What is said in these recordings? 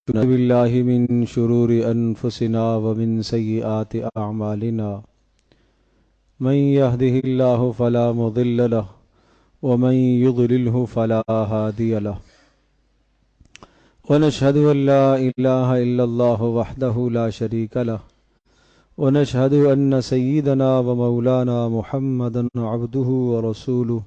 ونعوذ بالله من شرور أنفسنا ومن سيئات أعمالنا من يهده الله فلا مضل له ومن يضلله فلا هادي له ونشهد أن لا إله إلا الله وحده لا شريك له ونشهد أن سيدنا ومولانا محمدا عبده ورسوله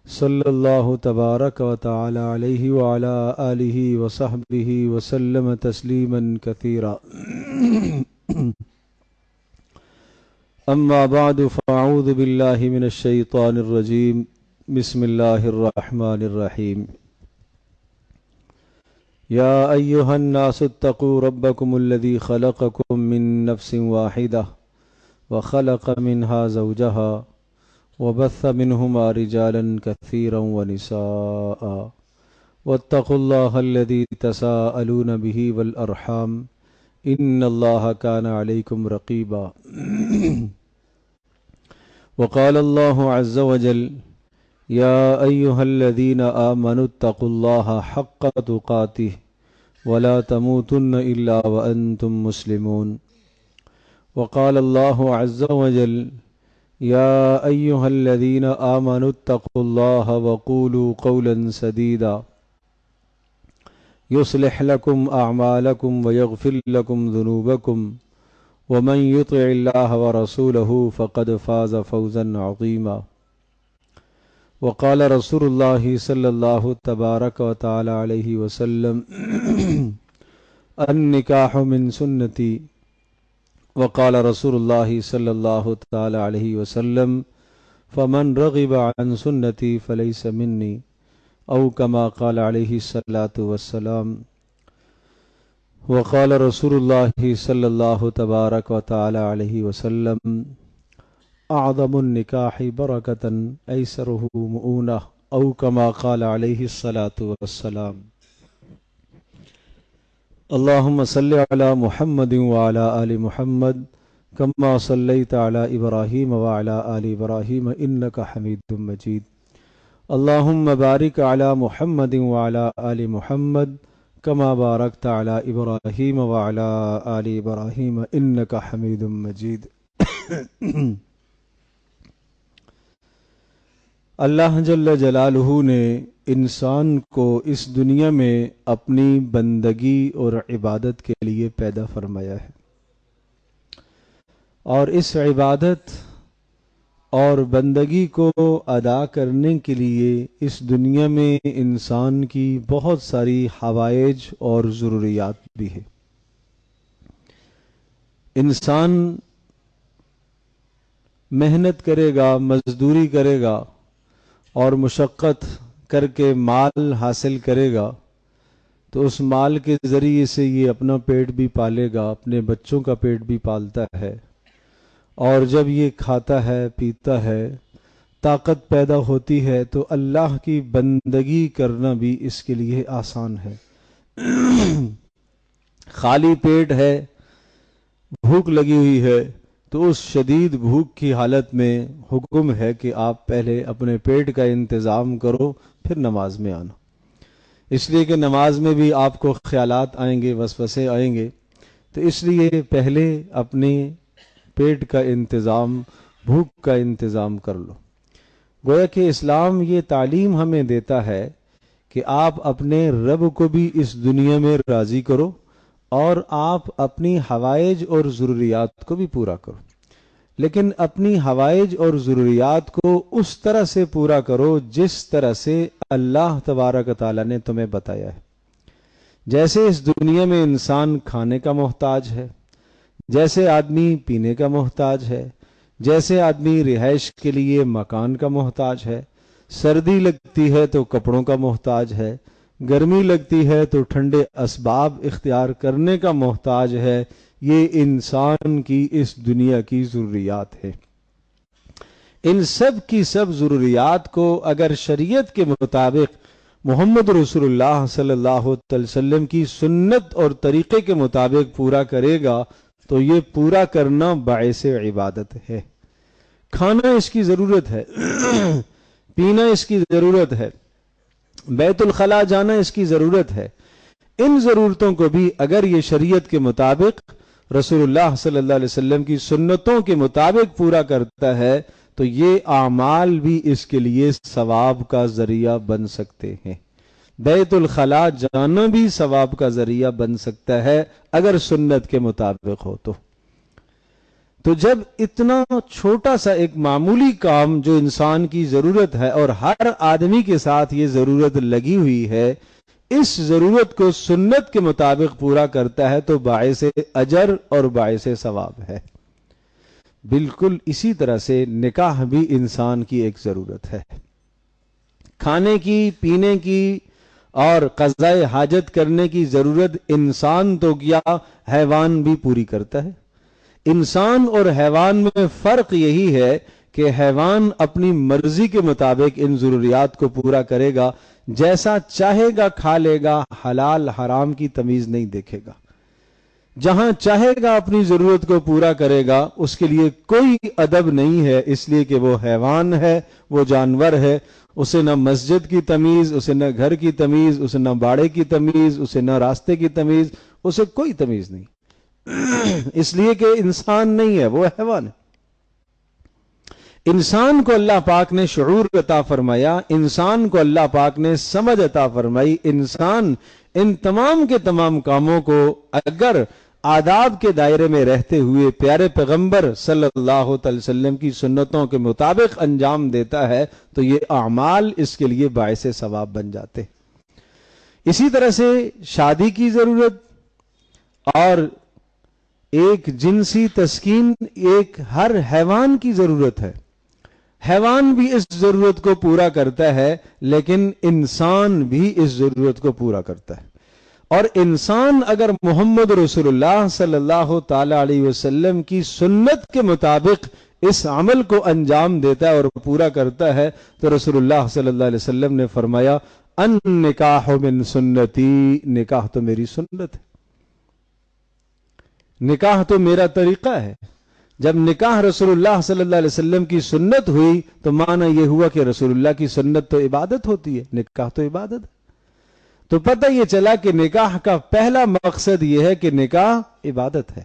صلی اللہ تبارک و تعالی علیہ وعلا آلہ وصحبہ وسلم تسلیما کثیرا اما بعد فاعوذ باللہ من الشیطان الرجیم بسم اللہ الرحمن الرحیم یا ایہا الناس اتقوا ربکم الذی خلقکم من نفس واحدہ وخلق منها زوجہا وبث منهما رجالا كثيرا ونساء واتقوا الله الذي تساءلون به والأرحام إن الله كان عليكم رقيبا وقال الله عز وجل يا أيها الذين آمنوا اتقوا الله حق تقاته ولا تموتن إلا وأنتم مسلمون وقال الله عز وجل يا أيها الذين آمنوا اتقوا الله وقولوا قولا سديدا يصلح لكم أعمالكم ويغفر لكم ذنوبكم ومن يطع الله ورسوله فقد فاز فوزا عظيما وقال رسول الله صلى الله تبارك وتعالى عليه وسلم النكاح من سنتي وقال رسول الله صلى الله تعالى عليه وسلم فمن رغب عن سنتي فليس مني أو كما قال عليه الصلاة والسلام وقال رسول الله صلى الله تبارك وتعالى عليه وسلم أعظم النكاح بركة أيسره مؤونة أو كما قال عليه الصلاة والسلام اللهم صل على محمد وعلى آل محمد كما صليت على إبراهيم وعلى آل إبراهيم إنك حميد مجيد اللهم بارك على محمد وعلى آل محمد كما باركت على إبراهيم وعلى آل إبراهيم إنك حميد مجيد اللہ جل جلالہ نے انسان کو اس دنیا میں اپنی بندگی اور عبادت کے لیے پیدا فرمایا ہے، اور اس عبادت اور بندگی کو ادا کرنے کے لیے اس دنیا میں انسان کی بہت ساری حوائج اور ضروریات بھی ہے۔ انسان محنت کرے گا، مزدوری کرے گا اور مشقت کر کے مال حاصل کرے گا تو اس مال کے ذریعے سے یہ اپنا پیٹ بھی پالے گا، اپنے بچوں کا پیٹ بھی پالتا ہے، اور جب یہ کھاتا ہے پیتا ہے، طاقت پیدا ہوتی ہے تو اللہ کی بندگی کرنا بھی اس کے لیے آسان ہے۔ خالی پیٹ ہے، بھوک لگی ہوئی ہے تو اس شدید بھوک کی حالت میں حکم ہے کہ آپ پہلے اپنے پیٹ کا انتظام کرو، پھر نماز میں آنا، اس لیے کہ نماز میں بھی آپ کو خیالات آئیں گے، وسوسے آئیں گے، تو اس لیے پہلے اپنے پیٹ کا انتظام، بھوک کا انتظام کر لو۔ گویا کہ اسلام یہ تعلیم ہمیں دیتا ہے کہ آپ اپنے رب کو بھی اس دنیا میں راضی کرو اور آپ اپنی حوائج اور ضروریات کو بھی پورا کرو، لیکن اپنی حوائج اور ضروریات کو اس طرح سے پورا کرو جس طرح سے اللہ تبارک تعالیٰ نے تمہیں بتایا ہے۔ جیسے اس دنیا میں انسان کھانے کا محتاج ہے، جیسے آدمی پینے کا محتاج ہے، جیسے آدمی رہائش کے لیے مکان کا محتاج ہے، سردی لگتی ہے تو کپڑوں کا محتاج ہے، گرمی لگتی ہے تو ٹھنڈے اسباب اختیار کرنے کا محتاج ہے، یہ انسان کی اس دنیا کی ضروریات ہے۔ ان سب کی سب ضروریات کو اگر شریعت کے مطابق محمد رسول اللہ صلی اللہ علیہ وسلم کی سنت اور طریقے کے مطابق پورا کرے گا تو یہ پورا کرنا باعث عبادت ہے۔ کھانا اس کی ضرورت ہے، پینا اس کی ضرورت ہے، بیت الخلاء جانا اس کی ضرورت ہے، ان ضرورتوں کو بھی اگر یہ شریعت کے مطابق رسول اللہ صلی اللہ علیہ وسلم کی سنتوں کے مطابق پورا کرتا ہے تو یہ اعمال بھی اس کے لیے ثواب کا ذریعہ بن سکتے ہیں. بیت الخلاء جانا بھی ثواب کا ذریعہ بن سکتا ہے اگر سنت کے مطابق ہو تو جب اتنا چھوٹا سا ایک معمولی کام جو انسان کی ضرورت ہے اور ہر آدمی کے ساتھ یہ ضرورت لگی ہوئی ہے، اس ضرورت کو سنت کے مطابق پورا کرتا ہے تو باعث اجر اور باعث ثواب ہے. بالکل اسی طرح سے نکاح بھی انسان کی ایک ضرورت ہے. کھانے کی، پینے کی اور قضاء حاجت کرنے کی ضرورت انسان تو کیا حیوان بھی پوری کرتا ہے. انسان اور حیوان میں فرق یہی ہے کہ حیوان اپنی مرضی کے مطابق ان ضروریات کو پورا کرے گا، جیسا چاہے گا کھا لے گا، حلال حرام کی تمیز نہیں دیکھے گا. جہاں چاہے گا اپنی ضرورت کو پورا کرے گا، اس کے لیے کوئی ادب نہیں ہے، اس لیے کہ وہ حیوان ہے، وہ جانور ہے. اسے نہ مسجد کی تمیز، اسے نہ گھر کی تمیز، اسے نہ باڑے کی تمیز، اسے نہ راستے کی تمیز، اسے کوئی تمیز نہیں. اس لیے کہ انسان نہیں ہے، وہ حیوان ہے. انسان کو اللہ پاک نے شعور عطا فرمایا، انسان کو اللہ پاک نے سمجھ عطا فرمائی. انسان ان تمام کے تمام کاموں کو اگر آداب کے دائرے میں رہتے ہوئے پیارے پیغمبر صلی اللہ علیہ وسلم کی سنتوں کے مطابق انجام دیتا ہے تو یہ اعمال اس کے لیے باعث ثواب بن جاتے. اسی طرح سے شادی کی ضرورت اور ایک جنسی تسکین ایک ہر حیوان کی ضرورت ہے. حیوان بھی اس ضرورت کو پورا کرتا ہے، لیکن انسان بھی اس ضرورت کو پورا کرتا ہے. اور انسان اگر محمد رسول اللہ صلی اللہ تعالی علیہ وسلم کی سنت کے مطابق اس عمل کو انجام دیتا ہے اور پورا کرتا ہے تو رسول اللہ صلی اللہ علیہ وسلم نے فرمایا ان نکاح من سنتی، نکاح تو میری سنت ہے، نکاح تو میرا طریقہ ہے. جب نکاح رسول اللہ صلی اللہ علیہ وسلم کی سنت ہوئی تو معنی یہ ہوا کہ رسول اللہ کی سنت تو عبادت ہوتی ہے، نکاح تو عبادت ہے. تو پتہ یہ چلا کہ نکاح کا پہلا مقصد یہ ہے کہ نکاح عبادت ہے.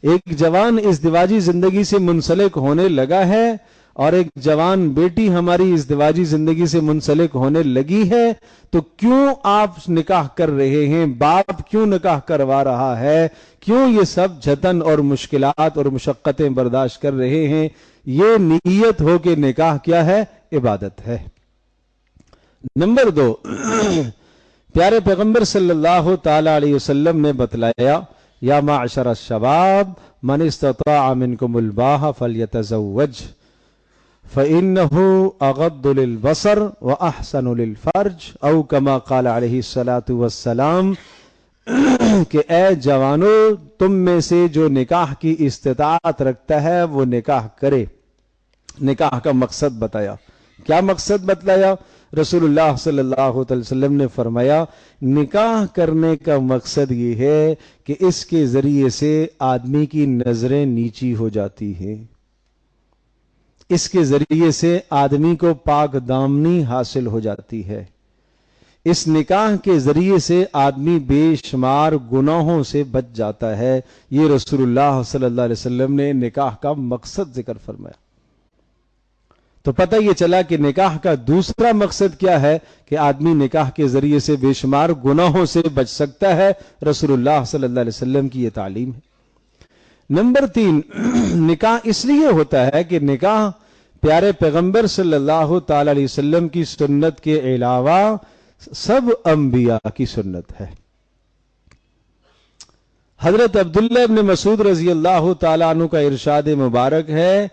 ایک جوان ازدواجی زندگی سے منسلک ہونے لگا ہے اور ایک جوان بیٹی ہماری ازدواجی زندگی سے منسلک ہونے لگی ہے تو کیوں آپ نکاح کر رہے ہیں؟ باپ کیوں نکاح کروا رہا ہے؟ کیوں یہ سب جھتن اور مشکلات اور مشقتیں برداشت کر رہے ہیں؟ یہ نیت ہو کہ نکاح کیا ہے؟ عبادت ہے. نمبر 2، پیارے پیغمبر صلی اللہ تعالی علیہ وسلم نے بتلایا یا معشر الشباب من استطاع منکم الباء فلیتزوج فإنه أغض للبصر وأحسن للفرج او كما قال علیہ الصلاۃ والسلام کہ اے جوانو، تم میں سے جو نکاح کی استطاعت رکھتا ہے وہ نکاح کرے. نکاح کا مقصد بتایا. کیا مقصد بتلایا؟ رسول اللہ صلی اللہ علیہ وسلم نے فرمایا نکاح کرنے کا مقصد یہ ہے کہ اس کے ذریعے سے آدمی کی نظریں نیچی ہو جاتی ہیں، اس کے ذریعے سے آدمی کو پاک دامنی حاصل ہو جاتی ہے، اس نکاح کے ذریعے سے آدمی بے شمار گناہوں سے بچ جاتا ہے. یہ رسول اللہ صلی اللہ علیہ وسلم نے نکاح کا مقصد ذکر فرمایا. تو پتہ یہ چلا کہ نکاح کا دوسرا مقصد کیا ہے کہ آدمی نکاح کے ذریعے سے بے شمار گناہوں سے بچ سکتا ہے. رسول اللہ صلی اللہ علیہ وسلم کی یہ تعلیم ہے. نمبر 3، نکاح اس لیے ہوتا ہے کہ نکاح پیارے پیغمبر صلی اللہ تعالی علیہ وسلم کی سنت کے علاوہ سب انبیاء کی سنت ہے. حضرت عبداللہ ابن مسعود رضی اللہ تعالیٰ عنہ کا ارشاد مبارک ہے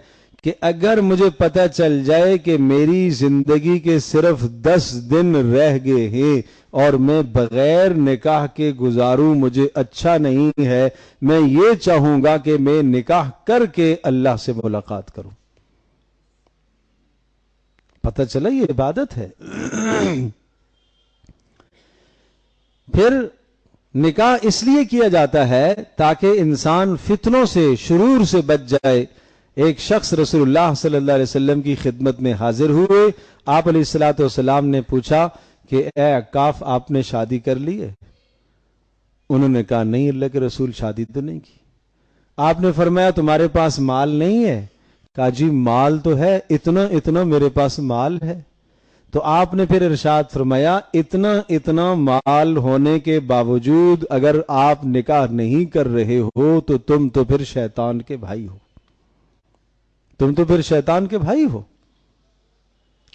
کہ اگر مجھے پتہ چل جائے کہ میری زندگی کے صرف 10 دن رہ گئے ہیں اور میں بغیر نکاح کے گزاروں مجھے اچھا نہیں ہے، میں یہ چاہوں گا کہ میں نکاح کر کے اللہ سے ملاقات کروں. پتہ چلا یہ عبادت ہے. پھر نکاح اس لیے کیا جاتا ہے تاکہ انسان فتنوں سے، شرور سے بچ جائے. ایک شخص رسول اللہ صلی اللہ علیہ وسلم کی خدمت میں حاضر ہوئے. آپ علیہ الصلوۃ والسلام نے پوچھا کہ اے عکاف، آپ نے شادی کر لی ہے؟ انہوں نے کہا نہیں اللہ کے رسول شادی تو نہیں کی۔ آپ نے فرمایا تمہارے پاس مال نہیں ہے؟ کہا جی مال تو ہے، اتنا اتنا میرے پاس مال ہے۔ تو آپ نے پھر ارشاد فرمایا اتنا اتنا مال ہونے کے باوجود اگر آپ نکاح نہیں کر رہے ہو تو تم تو پھر شیطان کے بھائی ہو، تم تو پھر شیطان کے بھائی ہو۔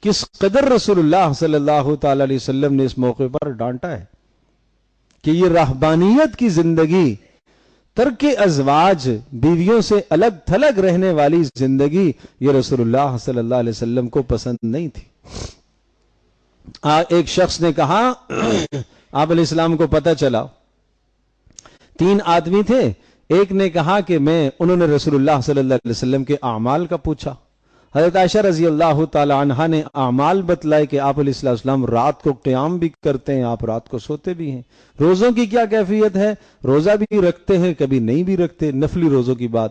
کس قدر رسول اللہ صلی اللہ تعالی علیہ وسلم نے اس موقع پر ڈانٹا ہے کہ یہ رہبانیت کی زندگی، ترک ازواج، بیویوں سے الگ تھلگ رہنے والی زندگی، یہ رسول اللہ صلی اللہ علیہ وسلم کو پسند نہیں تھی۔ ایک شخص نے کہا آپ علیہ السلام کو پتہ چلا 3 آدمی تھے، ایک نے کہا کہ انہوں نے رسول اللہ صلی اللہ علیہ وسلم کے اعمال کا پوچھا۔ حضرت عائشہ رضی اللہ تعالی عنہا نے اعمال بتلائے کہ آپ علیہ السلام رات کو قیام بھی کرتے ہیں، آپ رات کو سوتے بھی ہیں۔ روزوں کی کیا کیفیت ہے؟ روزہ بھی رکھتے ہیں، کبھی نہیں بھی رکھتے، نفلی روزوں کی بات۔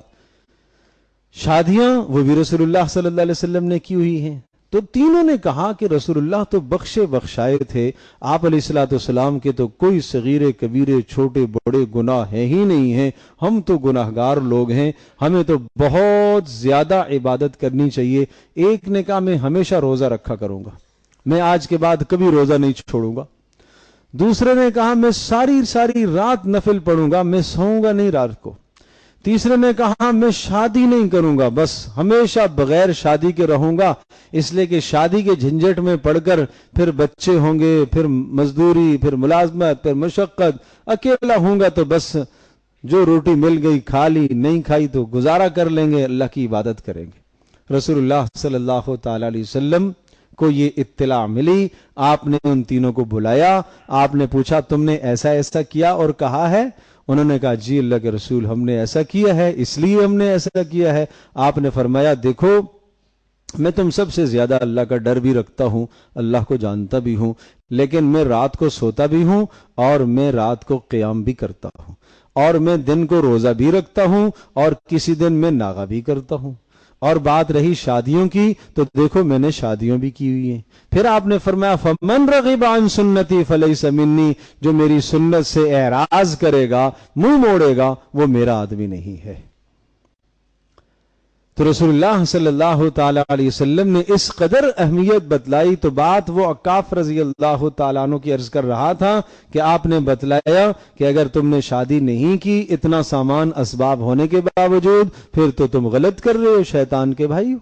شادیاں وہ بھی رسول اللہ صلی اللہ علیہ وسلم نے کی ہوئی ہیں۔ تو تینوں نے کہا کہ رسول اللہ تو بخشے بخشائے تھے، آپ علیہ السلام کے تو کوئی صغیرے کبیرے چھوٹے بڑے گناہ ہیں ہی نہیں ہیں، ہم تو گناہگار لوگ ہیں، ہمیں تو بہت زیادہ عبادت کرنی چاہیے۔ ایک نے کہا میں ہمیشہ روزہ رکھا کروں گا، میں آج کے بعد کبھی روزہ نہیں چھوڑوں گا۔ دوسرے نے کہا میں ساری رات نفل پڑھوں گا، میں سوؤں گا نہیں رات کو۔ تیسرے نے کہا میں شادی نہیں کروں گا، بس ہمیشہ بغیر شادی کے رہوں گا، اس لیے کہ شادی کے جھنجٹ میں پڑ کر پھر بچے ہوں گے، پھر مزدوری، پھر ملازمت، پھر مشقت، اکیلا ہوں گا تو بس جو روٹی مل گئی کھا لی، نہیں کھائی تو گزارا کر لیں گے، اللہ کی عبادت کریں گے۔ رسول اللہ صلی اللہ تعالی علیہ وسلم کو یہ اطلاع ملی، آپ نے ان تینوں کو بلایا، آپ نے پوچھا تم نے ایسا ایسا کیا اور کہا ہے؟ انہوں نے کہا جی اللہ کے رسول ہم نے ایسا کیا ہے، اس لیے ہم نے ایسا کیا ہے۔ آپ نے فرمایا دیکھو میں تم سب سے زیادہ اللہ کا ڈر بھی رکھتا ہوں، اللہ کو جانتا بھی ہوں، لیکن میں رات کو سوتا بھی ہوں اور میں رات کو قیام بھی کرتا ہوں، اور میں دن کو روزہ بھی رکھتا ہوں، اور کسی دن میں ناغہ بھی کرتا ہوں۔ اور بات رہی شادیوں کی تو دیکھو میں نے شادیوں بھی کی ہوئی ہیں۔ پھر آپ نے فرمایا فمن رغب عن سنتی فلیس منی، جو میری سنت سے اعراض کرے گا، منہ موڑے گا، وہ میرا آدمی نہیں ہے۔ تو رسول اللہ صلی اللہ تعالی علیہ وسلم نے اس قدر اہمیت بتلائی، تو بات وہ عکاف رضی اللہ تعالیٰ عنہ کی عرض کر رہا تھا کہ آپ نے بتلایا کہ اگر تم نے شادی نہیں کی اتنا سامان اسباب ہونے کے باوجود، پھر تو تم غلط کر رہے ہو، شیطان کے بھائی ہو۔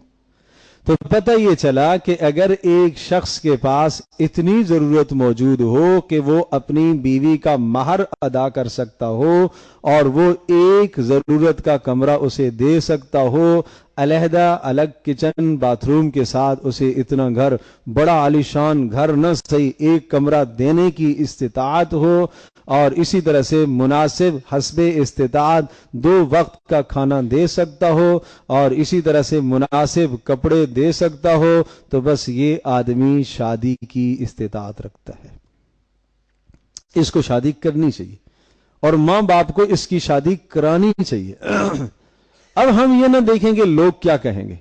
تو پتہ یہ چلا کہ اگر ایک شخص کے پاس اتنی ضرورت موجود ہو کہ وہ اپنی بیوی کا مہر ادا کر سکتا ہو اور وہ ایک ضرورت کا کمرہ اسے دے سکتا ہو، علیحدہ الگ کچن باتھ روم کے ساتھ اسے اتنا گھر، بڑا عالیشان گھر نہ صحیح ایک کمرہ دینے کی استطاعت ہو، اور اسی طرح سے مناسب حسب استطاعت 2 وقت کا کھانا دے سکتا ہو، اور اسی طرح سے مناسب کپڑے دے سکتا ہو، تو بس یہ آدمی شادی کی استطاعت رکھتا ہے، اس کو شادی کرنی چاہیے اور ماں باپ کو اس کی شادی کرانی چاہیے۔ اب ہم یہ نہ دیکھیں گے لوگ کیا کہیں گے،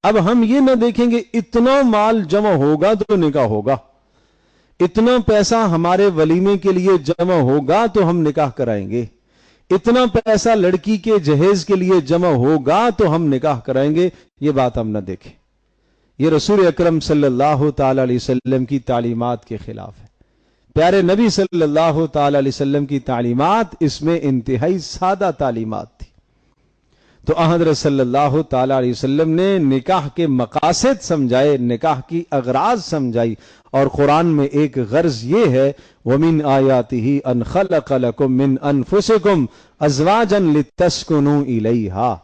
اب ہم یہ نہ دیکھیں گے اتنا مال جمع ہوگا تو نکاح ہوگا، اتنا پیسہ ہمارے ولیمے کے لیے جمع ہوگا تو ہم نکاح کرائیں گے، اتنا پیسہ لڑکی کے جہیز کے لیے جمع ہوگا تو ہم نکاح کرائیں گے، یہ بات ہم نہ دیکھیں۔ یہ رسول اکرم صلی اللہ تعالی علیہ وسلم کی تعلیمات کے خلاف ہے۔ پیارے نبی صلی اللہ تعالی علیہ وسلم کی تعلیمات اس میں انتہائی سادہ تعلیمات تھی۔ تو حضرت صلی اللہ تعالی علیہ وسلم نے نکاح کے مقاصد سمجھائے، نکاح کی اغراض سمجھائی، اور قرآن میں ایک غرض یہ ہے وَمِنْ آيَاتِهِ أَنْ خَلَقَ لَكُم مِّنْ أَنفُسِكُمْ أَزْوَاجًا لِتَسْكُنُوا إِلَيْهَا۔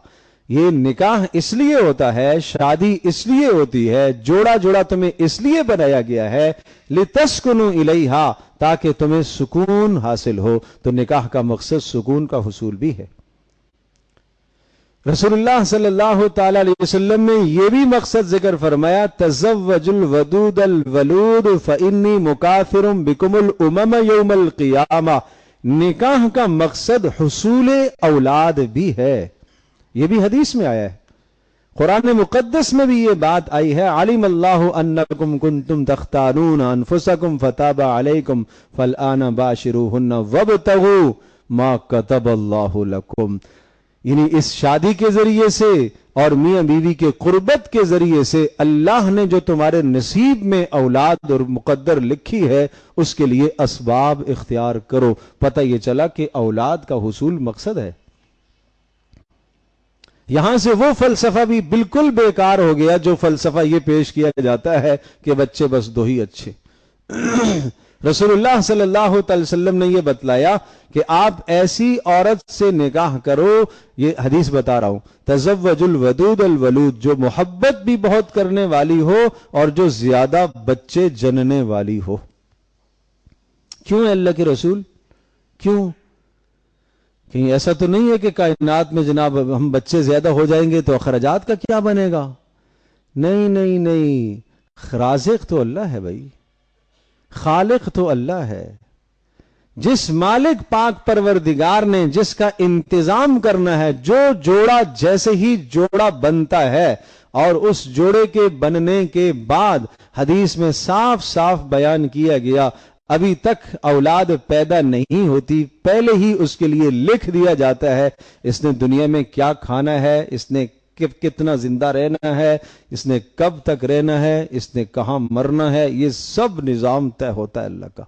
یہ نکاح اس لیے ہوتا ہے، شادی اس لیے ہوتی ہے، جوڑا جوڑا تمہیں اس لیے بنایا گیا ہے لِتَسْكُنُوا إِلَيْهَا، تاکہ تمہیں سکون حاصل ہو۔ تو نکاح کا مقصد سکون کا حصول بھی ہے۔ رسول اللہ صلی اللہ تعالی علیہ وسلم نے یہ بھی مقصد ذکر فرمایا تزوج الودود الولود فانی مکافر بکم الامم یوم القیامہ۔ نکاح کا مقصد حصول اولاد بھی ہے، یہ بھی حدیث میں آیا ہے، قرآن مقدس میں بھی یہ بات آئی ہے، علم اللہ انکم کنتم تختارون انفسکم فتاب علیکم فالآن باشروہن وابتغوا ما کتب اللہ لکم، یعنی اس شادی کے ذریعے سے اور میاں بیوی کے قربت کے ذریعے سے اللہ نے جو تمہارے نصیب میں اولاد اور مقدر لکھی ہے اس کے لیے اسباب اختیار کرو. پتہ یہ چلا کہ اولاد کا حصول مقصد ہے. یہاں سے وہ فلسفہ بھی بالکل بیکار ہو گیا جو فلسفہ یہ پیش کیا جاتا ہے کہ بچے بس دو ہی اچھے. رسول اللہ صلی اللہ علیہ وسلم نے یہ بتلایا کہ آپ ایسی عورت سے نکاح کرو، یہ حدیث بتا رہا ہوں، تزوج الودود الولود، جو محبت بھی بہت کرنے والی ہو اور جو زیادہ بچے جننے والی ہو. کیوں ہے اللہ کے رسول؟ کیوں؟ کہیں ایسا تو نہیں ہے کہ کائنات میں جناب ہم بچے زیادہ ہو جائیں گے تو اخراجات کا کیا بنے گا؟ نہیں نہیں نہیں، رازق تو اللہ ہے بھائی، خالق تو اللہ ہے. جس مالک پاک پروردگار نے جس کا انتظام کرنا ہے، جو جوڑا جیسے ہی جوڑا بنتا ہے اور اس جوڑے کے بننے کے بعد حدیث میں صاف صاف بیان کیا گیا ابھی تک اولاد پیدا نہیں ہوتی، پہلے ہی اس کے لیے لکھ دیا جاتا ہے اس نے دنیا میں کیا کھانا ہے، اس نے کتنا زندہ رہنا ہے، اس نے کب تک رہنا ہے، اس نے کہاں مرنا ہے، یہ سب نظام طے ہوتا ہے اللہ کا.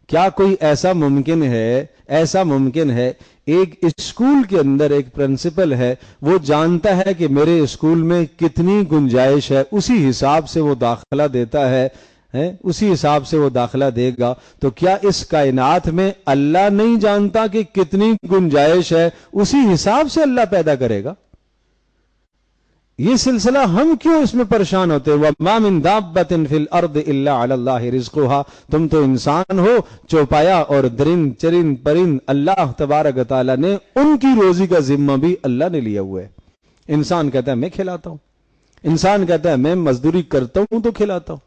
کیا کوئی ایسا ممکن ہے ایک اسکول کے اندر ایک پرنسپل ہے، وہ جانتا ہے کہ میرے اسکول میں کتنی گنجائش ہے، اسی حساب سے وہ داخلہ دیتا ہے، اسی حساب سے وہ داخلہ دے گا. تو کیا اس کائنات میں اللہ نہیں جانتا کہ کتنی گنجائش ہے؟ اسی حساب سے اللہ پیدا کرے گا. یہ سلسلہ ہم کیوں اس میں پریشان ہوتے ہیں؟ وَمَا مِن دَابَّةٍ فِي الْأَرْضِ إِلَّا عَلَى اللَّهِ رِزْقُهَا. تم تو انسان ہو، چوپایا اور درند چرند پرند اللہ تبارک تعالیٰ نے ان کی روزی کا ذمہ بھی اللہ نے لیا ہوا ہے. انسان کہتا ہے میں کھلاتا ہوں، انسان کہتا ہے میں مزدوری کرتا ہوں تو کھلاتا ہوں.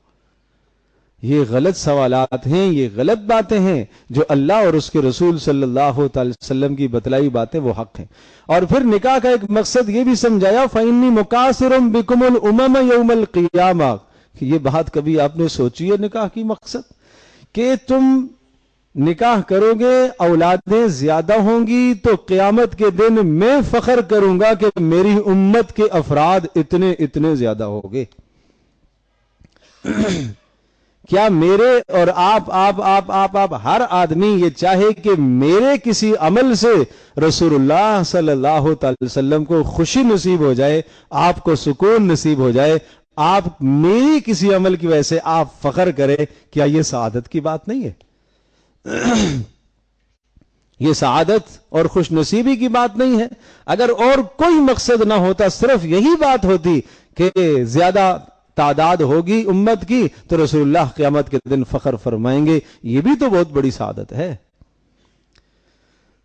یہ غلط سوالات ہیں، یہ غلط باتیں ہیں. جو اللہ اور اس کے رسول صلی اللہ تعالی وسلم کی بتلائی باتیں وہ حق ہیں. اور پھر نکاح کا ایک مقصد یہ بھی سمجھایا فَإِنِّي مُكَاثِرٌ بِكُمُ الْأُمَمَ يَوْمَ الْقِيَامَةِ. یہ بات کبھی آپ نے سوچی ہے نکاح کی مقصد؟ کہ تم نکاح کرو گے، اولادیں زیادہ ہوں گی تو قیامت کے دن میں فخر کروں گا کہ میری امت کے افراد اتنے اتنے زیادہ ہو گے. کیا میرے اور آپ ہر آدمی یہ چاہے کہ میرے کسی عمل سے رسول اللہ صلی اللہ تعالی وسلم کو خوشی نصیب ہو جائے، آپ کو سکون نصیب ہو جائے، آپ میری کسی عمل کی وجہ سے آپ فخر کریں؟ کیا یہ سعادت کی بات نہیں ہے؟ یہ سعادت اور خوش نصیبی کی بات نہیں ہے؟ اگر اور کوئی مقصد نہ ہوتا، صرف یہی بات ہوتی کہ زیادہ تعداد ہوگی امت کی تو رسول اللہ قیامت کے دن فخر فرمائیں گے، یہ بھی تو بہت بڑی سعادت ہے.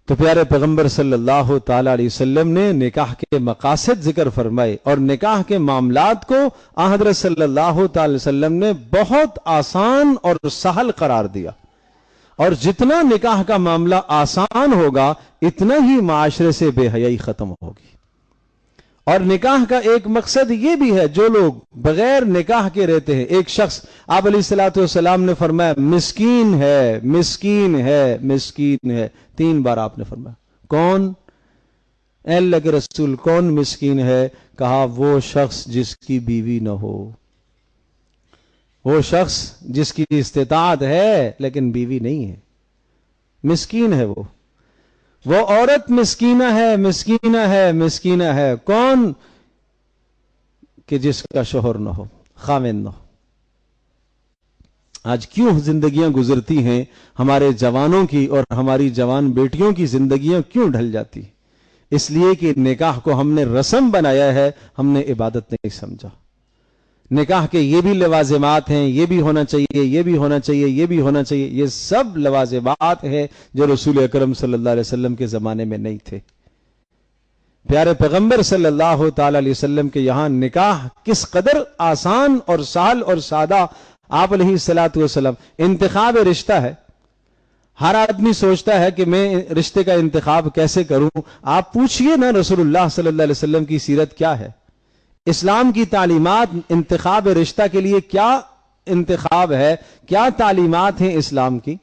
تو پیارے پیغمبر صلی اللہ تعالی علیہ وسلم نے نکاح کے مقاصد ذکر فرمائے اور نکاح کے معاملات کو حضرت صلی اللہ تعالی وسلم نے بہت آسان اور سہل قرار دیا. اور جتنا نکاح کا معاملہ آسان ہوگا اتنا ہی معاشرے سے بے حیائی ختم ہوگی. اور نکاح کا ایک مقصد یہ بھی ہے، جو لوگ بغیر نکاح کے رہتے ہیں، ایک شخص آپ علیہ الصلوۃ والسلام نے فرمایا مسکین ہے مسکین ہے مسکین ہے، 3 بار آپ نے فرمایا. کون؟ اے اللہ کے رسول کون مسکین ہے؟ کہا وہ شخص جس کی بیوی نہ ہو، وہ شخص جس کی استطاعت ہے لیکن بیوی نہیں ہے، مسکین ہے وہ عورت مسکینہ ہے مسکینہ ہے مسکینہ ہے. کون؟ کہ جس کا شوہر نہ ہو، خاوند نہ ہو. آج کیوں زندگیاں گزرتی ہیں ہمارے جوانوں کی اور ہماری جوان بیٹیوں کی زندگیاں کیوں ڈھل جاتی؟ اس لیے کہ نکاح کو ہم نے رسم بنایا ہے، ہم نے عبادت نہیں سمجھا. نکاح کے یہ بھی لوازمات ہیں، یہ بھی ہونا چاہیے، یہ بھی ہونا چاہیے، یہ بھی ہونا چاہیے. یہ سب لوازمات ہیں جو رسول اکرم صلی اللہ علیہ وسلم کے زمانے میں نہیں تھے. پیارے پیغمبر صلی اللہ تعالی علیہ وسلم کے یہاں نکاح کس قدر آسان اور سہل اور سادہ. آپ علیہ الصلوۃ والسلام انتخاب رشتہ ہے. ہر آدمی سوچتا ہے کہ میں رشتے کا انتخاب کیسے کروں. آپ پوچھئے نا رسول اللہ صلی اللہ علیہ وسلم کی سیرت کیا ہے، اسلام کی تعلیمات انتخاب رشتہ کے لیے کیا انتخاب ہے، کیا تعلیمات ہیں اسلام کی.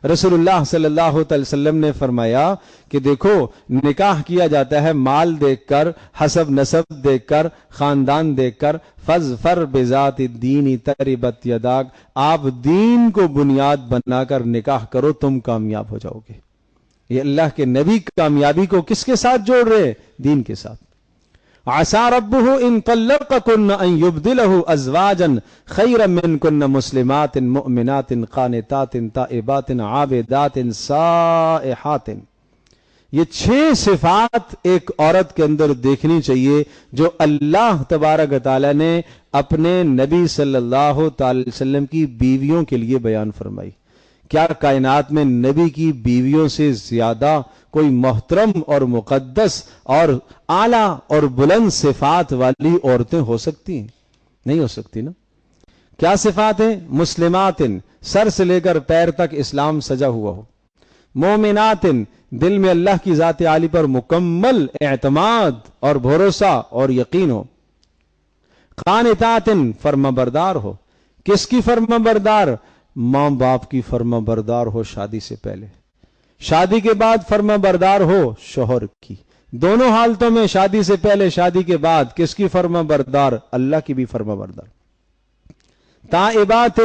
رسول اللہ صلی اللہ علیہ وسلم نے فرمایا کہ دیکھو نکاح کیا جاتا ہے مال دیکھ کر، حسب نسب دیکھ کر، خاندان دیکھ کر، فاظفر بذات الدین تربت یداک، آپ دین کو بنیاد بنا کر نکاح کرو، تم کامیاب ہو جاؤ گے۔ یہ اللہ کے نبی کامیابی کو کس کے ساتھ جوڑ رہے؟ دین کے ساتھ۔ عسى ربه ان طلقكن ان يبدله ازواجا خيرا منكن مسلمات مؤمنات قانتات تائبات عابدات سائحات۔ یہ 6 صفات ایک عورت کے اندر دیکھنی چاہیے جو اللہ تبارک تعالی نے اپنے نبی صلی اللہ تعالی وسلم کی بیویوں کے لیے بیان فرمائی۔ کیا کائنات میں نبی کی بیویوں سے زیادہ کوئی محترم اور مقدس اور اعلیٰ اور بلند صفات والی عورتیں ہو سکتی ہیں؟ نہیں ہو سکتی نا۔ کیا صفات ہیں؟ مسلمات، سر سے لے کر پیر تک اسلام سجا ہوا ہو، مومنات، دل میں اللہ کی ذات عالی پر مکمل اعتماد اور بھروسہ اور یقین ہو، قانتات، فرما بردار ہو۔ کس کی فرما بردار؟ ماں باپ کی فرما بردار ہو شادی سے پہلے، شادی کے بعد فرما بردار ہو شوہر کی، دونوں حالتوں میں، شادی سے پہلے شادی کے بعد کس کی فرما بردار؟ اللہ کی بھی فرما بردار۔ تائبات،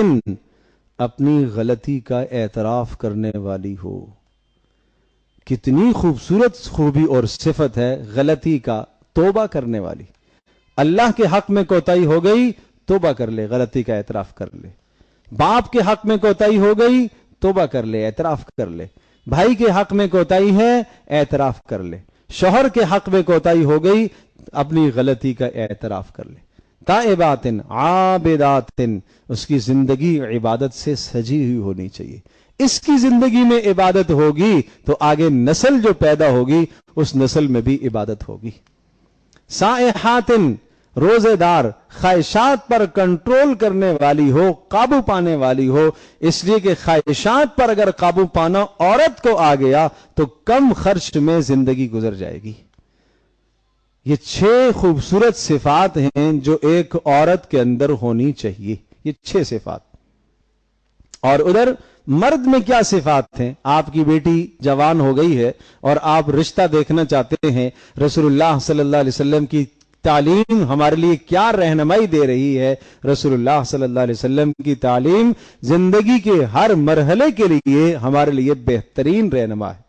اپنی غلطی کا اعتراف کرنے والی ہو۔ کتنی خوبصورت خوبی اور صفت ہے غلطی کا توبہ کرنے والی۔ اللہ کے حق میں کوتاہی ہو گئی، توبہ کر لے، غلطی کا اعتراف کر لے۔ باپ کے حق میں کوتاہی ہو گئی، توبہ کر لے، اعتراف کر لے۔ بھائی کے حق میں کوتاہی ہے، اعتراف کر لے۔ شوہر کے حق میں کوتاہی ہو گئی، اپنی غلطی کا اعتراف کر لے۔ تائبات عابدات، اس کی زندگی عبادت سے سجی ہوئی ہونی چاہیے۔ اس کی زندگی میں عبادت ہوگی تو آگے نسل جو پیدا ہوگی اس نسل میں بھی عبادت ہوگی۔ سائحات، روزے دار، خواہشات پر کنٹرول کرنے والی ہو، قابو پانے والی ہو، اس لیے کہ خواہشات پر اگر قابو پانا عورت کو آ گیا تو کم خرچ میں زندگی گزر جائے گی۔ یہ 6 خوبصورت صفات ہیں جو ایک عورت کے اندر ہونی چاہیے، یہ 6 صفات۔ اور ادھر مرد میں کیا صفات ہیں؟ آپ کی بیٹی جوان ہو گئی ہے اور آپ رشتہ دیکھنا چاہتے ہیں، رسول اللہ صلی اللہ علیہ وسلم کی تعلیم ہمارے لیے کیا رہنمائی دے رہی ہے؟ رسول اللہ صلی اللہ علیہ وسلم کی تعلیم زندگی کے ہر مرحلے کے لیے ہمارے لیے بہترین رہنما ہے۔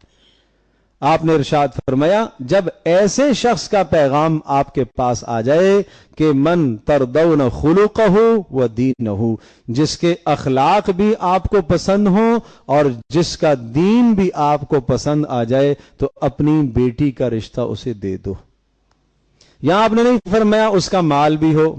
آپ نے ارشاد فرمایا جب ایسے شخص کا پیغام آپ کے پاس آ جائے کہ من ترضون خلقہ و دینہ، جس کے اخلاق بھی آپ کو پسند ہوں اور جس کا دین بھی آپ کو پسند آ جائے، تو اپنی بیٹی کا رشتہ اسے دے دو۔ یہاں آپ نے نہیں فرمایا اس کا مال بھی ہو،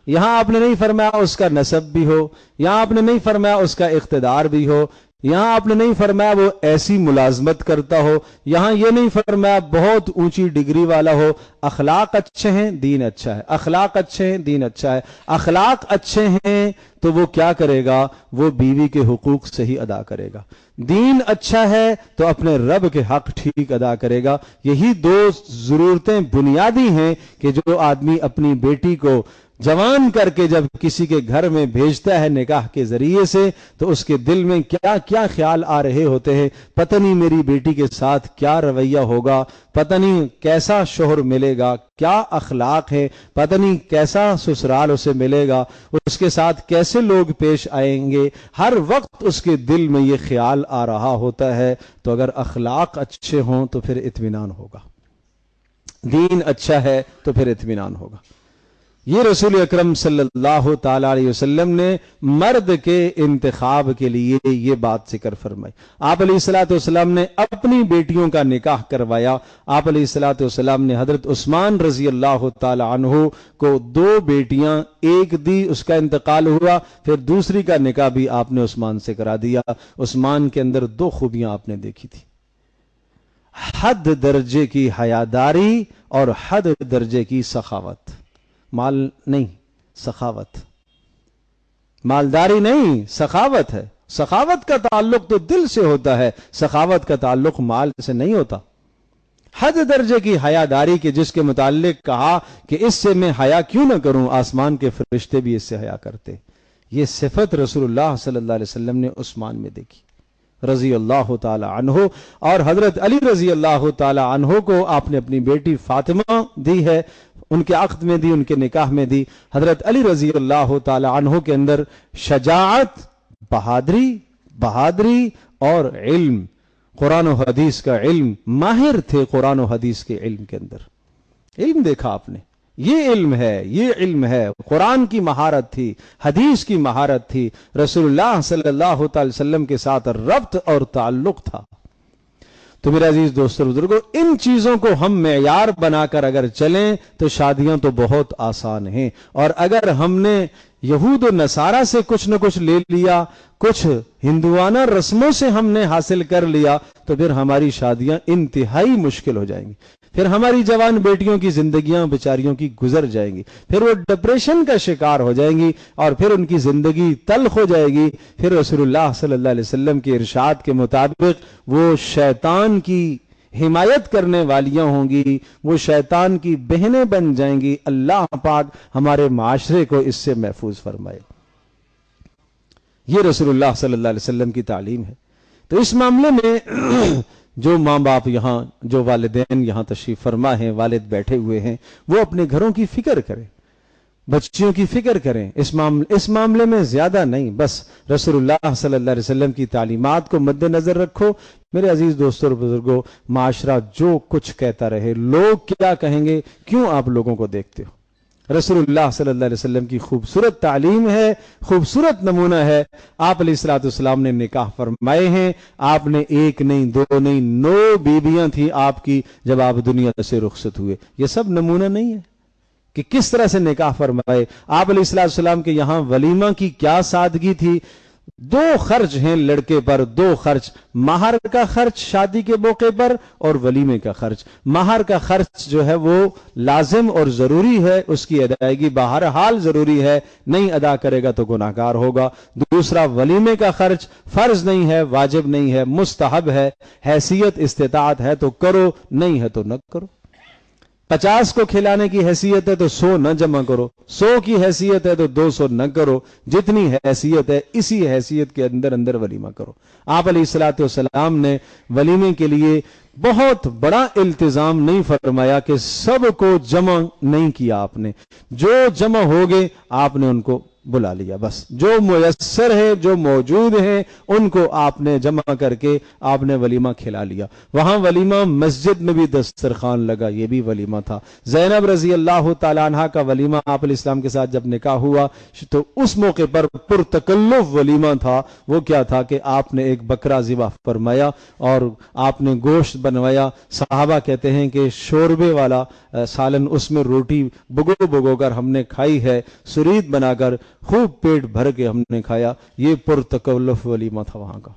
یہاں آپ نے نہیں فرمایا اس کا نسب بھی ہو، یہاں آپ نے نہیں فرمایا اس کا اقتدار بھی ہو، یہاں آپ نے نہیں فرمایا وہ ایسی ملازمت کرتا ہو، یہاں یہ نہیں فرمایا بہت اونچی ڈگری والا ہو۔ اخلاق اچھے ہیں، دین اچھا ہے، اخلاق اچھے ہیں، دین اچھا ہے۔ اخلاق اچھے ہیں تو وہ کیا کرے گا؟ وہ بیوی کے حقوق صحیح ادا کرے گا۔ دین اچھا ہے تو اپنے رب کے حق ٹھیک ادا کرے گا۔ یہی 2 ضرورتیں بنیادی ہیں کہ جو آدمی اپنی بیٹی کو جوان کر کے جب کسی کے گھر میں بھیجتا ہے نکاح کے ذریعے سے، تو اس کے دل میں کیا کیا خیال آ رہے ہوتے ہیں، پتہ نہیں میری بیٹی کے ساتھ کیا رویہ ہوگا، پتہ نہیں کیسا شوہر ملے گا، کیا اخلاق ہے، پتہ نہیں کیسا سسرال اسے ملے گا، اس کے ساتھ کیسے لوگ پیش آئیں گے۔ ہر وقت اس کے دل میں یہ خیال آ رہا ہوتا ہے۔ تو اگر اخلاق اچھے ہوں تو پھر اطمینان ہوگا، دین اچھا ہے تو پھر اطمینان ہوگا۔ یہ رسول اکرم صلی اللہ تعالی علیہ وسلم نے مرد کے انتخاب کے لیے یہ بات ذکر فرمائی۔ آپ علیہ الصلوۃ والسلام نے اپنی بیٹیوں کا نکاح کروایا۔ آپ علیہ الصلوۃ والسلام نے حضرت عثمان رضی اللہ تعالی عنہ کو 2 بیٹیاں ایک دی، اس کا انتقال ہوا، پھر دوسری کا نکاح بھی آپ نے عثمان سے کرا دیا۔ عثمان کے اندر 2 خوبیاں آپ نے دیکھی تھی، حد درجے کی حیاداری اور حد درجے کی سخاوت۔ مال نہیں، سخاوت، مالداری نہیں، سخاوت ہے۔ سخاوت کا تعلق تو دل سے ہوتا ہے، سخاوت کا تعلق مال سے نہیں ہوتا۔ حد درجے کی حیاداری کے جس کے متعلق کہا کہ اس سے میں حیا کیوں نہ کروں، آسمان کے فرشتے بھی اس سے حیا کرتے۔ یہ صفت رسول اللہ صلی اللہ علیہ وسلم نے عثمان میں دیکھی۔ رضی اللہ تعالی عنہ، اور حضرت علی رضی اللہ تعالی عنہ کو آپ نے اپنی بیٹی فاطمہ دی ہے، ان کے عقد میں دی، ان کے نکاح میں دی۔ حضرت علی رضی اللہ تعالی عنہ کے اندر شجاعت، بہادری اور علم، قرآن و حدیث کا علم، ماہر تھے قرآن و حدیث کے علم کے اندر۔ علم دیکھا آپ نے، یہ علم ہے، قرآن کی مہارت تھی، حدیث کی مہارت تھی، رسول اللہ صلی اللہ تعالی وسلم کے ساتھ ربط اور تعلق تھا۔ تو میرے عزیز دوستو بزرگوں، ان چیزوں کو ہم معیار بنا کر اگر چلیں تو شادیاں تو بہت آسان ہیں، اور اگر ہم نے یہود و نصارہ سے کچھ نہ کچھ لے لیا، کچھ ہندوانہ رسموں سے ہم نے حاصل کر لیا، تو پھر ہماری شادیاں انتہائی مشکل ہو جائیں گی، پھر ہماری جوان بیٹیوں کی زندگیاں بیچاریوں کی گزر جائیں گی، پھر وہ ڈپریشن کا شکار ہو جائیں گی، اور پھر ان کی زندگی تلخ ہو جائے گی۔ پھر رسول اللہ صلی اللہ علیہ وسلم کے ارشاد کے مطابق وہ شیطان کی حمایت کرنے والیاں ہوں گی، وہ شیطان کی بہنیں بن جائیں گی۔ اللہ پاک ہمارے معاشرے کو اس سے محفوظ فرمائے۔ یہ رسول اللہ صلی اللہ علیہ وسلم کی تعلیم ہے۔ تو اس معاملے میں جو ماں باپ یہاں، جو والدین یہاں تشریف فرما ہیں، والد بیٹھے ہوئے ہیں، وہ اپنے گھروں کی فکر کریں، بچیوں کی فکر کریں۔ اس معاملے میں زیادہ نہیں، بس رسول اللہ صلی اللہ علیہ وسلم کی تعلیمات کو مد نظر رکھو۔ میرے عزیز دوستوں اور بزرگوں، معاشرہ جو کچھ کہتا رہے، لوگ کیا کہیں گے، کیوں آپ لوگوں کو دیکھتے ہو؟ رسول اللہ صلی اللہ علیہ وسلم کی خوبصورت تعلیم ہے، خوبصورت نمونہ ہے۔ آپ علیہ الصلوۃ والسلام نے نکاح فرمائے ہیں، آپ نے ایک نہیں، دو نہیں، 9 بیویاں تھیں آپ کی جب آپ دنیا سے رخصت ہوئے۔ یہ سب نمونہ نہیں ہے کہ کس طرح سے نکاح فرمائے؟ آپ علیہ الصلوۃ والسلام کے یہاں ولیمہ کی کیا سادگی تھی۔ 2 خرچ ہیں لڑکے پر، 2 خرچ، مہر کا خرچ شادی کے موقع پر اور ولیمے کا خرچ۔ مہر کا خرچ جو ہے وہ لازم اور ضروری ہے، اس کی ادائیگی بہرحال ضروری ہے، نہیں ادا کرے گا تو گناہگار ہوگا۔ دوسرا ولیمے کا خرچ فرض نہیں ہے، واجب نہیں ہے، مستحب ہے، حیثیت استطاعت ہے تو کرو، نہیں ہے تو نہ کرو۔ 50 کو کھلانے کی حیثیت ہے تو 100 نہ جمع کرو، 100 کی حیثیت ہے تو 200 نہ کرو، جتنی حیثیت ہے اسی حیثیت کے اندر ولیمہ کرو۔ آپ علیہ الصلوۃ والسلام نے ولیمے کے لیے بہت بڑا التزام نہیں فرمایا کہ سب کو جمع نہیں کیا، آپ نے جو جمع ہو گئے آپ نے ان کو بلا لیا، بس جو میسر ہے، جو موجود ہیں ان کو آپ نے جمع کر کے آپ نے ولیمہ کھلا لیا۔ وہاں ولیمہ مسجد میں بھی دسترخوان لگا، یہ بھی ولیمہ تھا۔ زینب رضی اللہ تعالیٰ عنہ کا ولیمہ آپ علیہ السلام کے ساتھ جب نکاح ہوا تو اس موقع پر پرتکلف ولیمہ تھا۔ وہ کیا تھا کہ آپ نے ایک بکرا ذبح فرمایا اور آپ نے گوشت بنوایا۔ صحابہ کہتے ہیں کہ شوربے والا سالن، اس میں روٹی بگو کر ہم نے کھائی ہے، سرید بنا کر خوب پیٹ بھر کے ہم نے کھایا۔ یہ پرتکلف ولیمہ تھا وہاں کا۔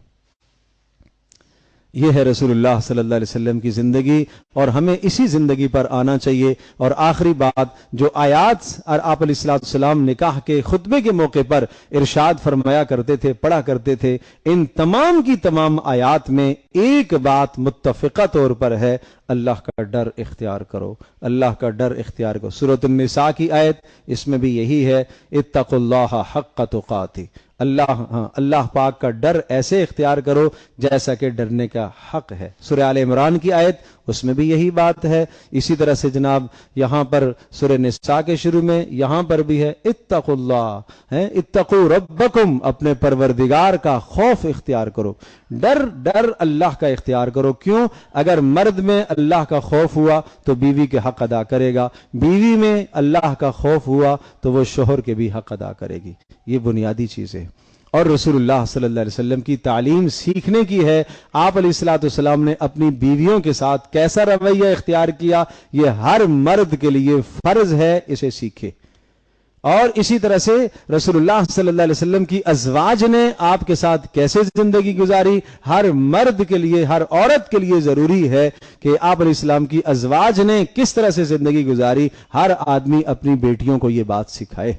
یہ ہے رسول اللہ صلی اللہ علیہ وسلم کی زندگی، اور ہمیں اسی زندگی پر آنا چاہیے۔ اور آخری بات، جو آیات اور آپ علیہ الصلوۃ والسلام نکاح کے خطبے کے موقع پر ارشاد فرمایا کرتے تھے، پڑھا کرتے تھے، ان تمام کی تمام آیات میں ایک بات متفقہ طور پر ہے، اللہ کا ڈر اختیار کرو، اللہ کا ڈر اختیار کرو۔ سورۃ النساء کی آیت، اس میں بھی یہی ہے، اتقوا اللہ حق تقاتہ، اللہ پاک کا ڈر ایسے اختیار کرو جیسا کہ ڈرنے کا حق ہے۔ سورہ آل عمران کی آیت، اس میں بھی یہی بات ہے۔ اسی طرح سے جناب یہاں پر سورہ نساء کے شروع میں یہاں پر بھی ہے، اتقوا اللہ، اتقوا ربکم، اپنے پروردگار کا خوف اختیار کرو، ڈر اللہ کا اختیار کرو۔ کیوں؟ اگر مرد میں اللہ کا خوف ہوا تو بیوی کے حق ادا کرے گا، بیوی میں اللہ کا خوف ہوا تو وہ شوہر کے بھی حق ادا کرے گی۔ یہ بنیادی چیز ہے، اور رسول اللہ صلی اللہ علیہ وسلم کی تعلیم سیکھنے کی ہے۔ آپ علیہ الصلوۃ والسلام نے اپنی بیویوں کے ساتھ کیسا رویہ اختیار کیا، یہ ہر مرد کے لیے فرض ہے، اسے سیکھے۔ اور اسی طرح سے رسول اللہ صلی اللہ علیہ وسلم کی ازواج نے آپ کے ساتھ کیسے زندگی گزاری، ہر مرد کے لیے، ہر عورت کے لیے ضروری ہے کہ آپ علیہ السلام کی ازواج نے کس طرح سے زندگی گزاری، ہر آدمی اپنی بیٹیوں کو یہ بات سکھائے۔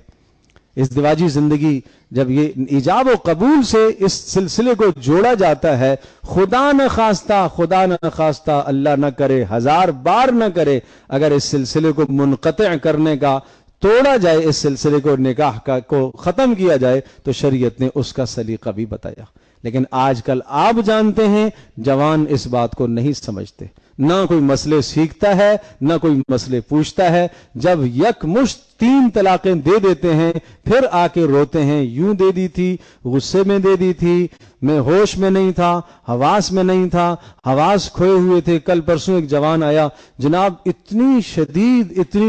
ازدواجی زندگی جب یہ ایجاب و قبول سے اس سلسلے کو جوڑا جاتا ہے، خدا نہ خواستہ اللہ نہ کرے، 1000 بار نہ کرے، اگر اس سلسلے کو منقطع کرنے کا، توڑا جائے، اس سلسلے کو، نکاح کو ختم کیا جائے، تو شریعت نے اس کا سلیقہ بھی بتایا۔ لیکن آج کل آپ جانتے ہیں جوان اس بات کو نہیں سمجھتے، نہ کوئی مسئلے سیکھتا ہے نہ کوئی مسئلے پوچھتا ہے. جب یک مشت 3 طلاقیں دے دیتے ہیں پھر آ کے روتے ہیں، یوں دے دی تھی، غصے میں دے دی تھی، میں ہوش میں نہیں تھا، حواس میں نہیں تھا، حواس کھوئے ہوئے تھے. کل پرسوں ایک جوان آیا، جناب اتنی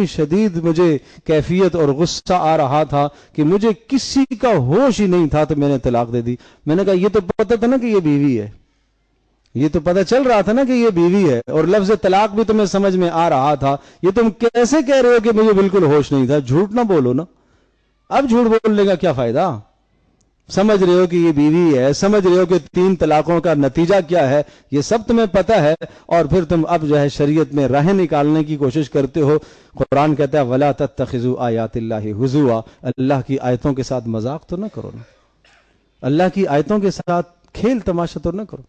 شدید مجھے کیفیت اور غصہ آ رہا تھا کہ مجھے کسی کا ہوش ہی نہیں تھا تو میں نے طلاق دے دی. میں نے کہا یہ تو پتہ تھا نا کہ یہ بیوی ہے، یہ تو پتہ چل رہا تھا نا کہ یہ بیوی ہے، اور لفظ طلاق بھی تمہیں سمجھ میں آ رہا تھا، یہ تم کیسے کہہ رہے ہو کہ مجھے بالکل ہوش نہیں تھا؟ جھوٹ نہ بولو نا. اب جھوٹ بولنے کا کیا فائدہ؟ سمجھ رہے ہو کہ یہ بیوی ہے، سمجھ رہے ہو کہ 3 طلاقوں کا نتیجہ کیا ہے، یہ سب تمہیں پتہ ہے، اور پھر تم اب جو ہے شریعت میں راہ نکالنے کی کوشش کرتے ہو. قرآن کہتا ہے وَلَا تَتَّخِذُوا آیَاتِ اللَّهِ هُزُوًا، اللہ کی آیتوں کے ساتھ مذاق تو نہ کرو نا، اللہ کی آیتوں کے ساتھ کھیل تماشا تو نہ کرو.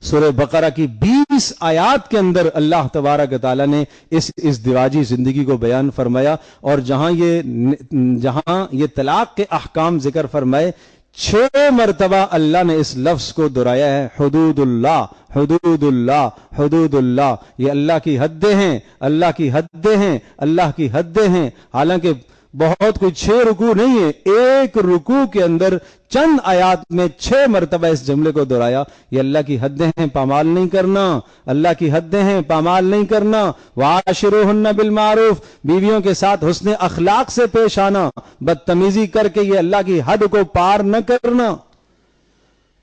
سورہ بقرہ کی 20 آیات کے اندر اللہ تبارک و تعالیٰ نے اس دواجی زندگی کو بیان فرمایا، اور جہاں یہ طلاق کے احکام ذکر فرمائے 6 مرتبہ اللہ نے اس لفظ کو دہرایا ہے، حدود اللہ حدود اللہ حدود اللہ. یہ اللہ کی حدیں ہیں، اللہ کی حدیں ہیں، اللہ کی حدیں ہیں. حالانکہ بہت کوئی 6 رکوع نہیں ہے، ایک رکوع کے اندر چند آیات میں 6 مرتبہ اس جملے کو دہرایا. یہ اللہ کی حدیں ہیں، پامال نہیں کرنا، اللہ کی حدیں ہیں، پامال نہیں کرنا. وعاشروہن بالمعروف، بیویوں کے ساتھ حسن اخلاق سے پیش آنا، بدتمیزی کر کے یہ اللہ کی حد کو پار نہ کرنا،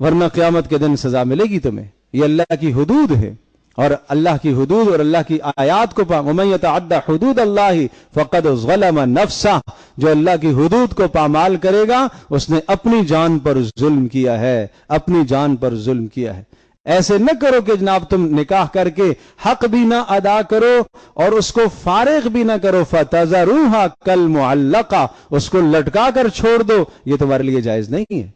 ورنہ قیامت کے دن سزا ملے گی تمہیں. یہ اللہ کی حدود ہے، اور اللہ کی حدود اور اللہ کی آیات کو وَمَن يَتَعَدَّ حُدُودَ اللَّهِ فَقَدْ ظَلَمَ نَفْسَهُ، جو اللہ کی حدود کو پامال کرے گا اس نے اپنی جان پر ظلم کیا ہے، اپنی جان پر ظلم کیا ہے. ایسے نہ کرو کہ جناب تم نکاح کر کے حق بھی نہ ادا کرو اور اس کو فارغ بھی نہ کرو. فَتَذَرُوهَا كَالْمُعَلَّقَةِ، اس کو لٹکا کر چھوڑ دو، یہ تمہارے لیے جائز نہیں ہے.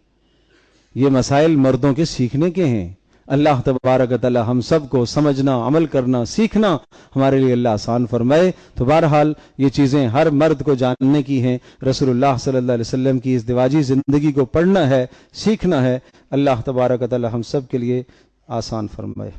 یہ مسائل مردوں کے سیکھنے کے ہیں. اللہ تبارک و تعالی ہم سب کو سمجھنا، عمل کرنا، سیکھنا ہمارے لیے اللہ آسان فرمائے. تو بہرحال یہ چیزیں ہر مرد کو جاننے کی ہیں. رسول اللہ صلی اللہ علیہ وسلم کی اس دواجی زندگی کو پڑھنا ہے، سیکھنا ہے. اللہ تبارک و تعالی ہم سب کے لیے آسان فرمائے.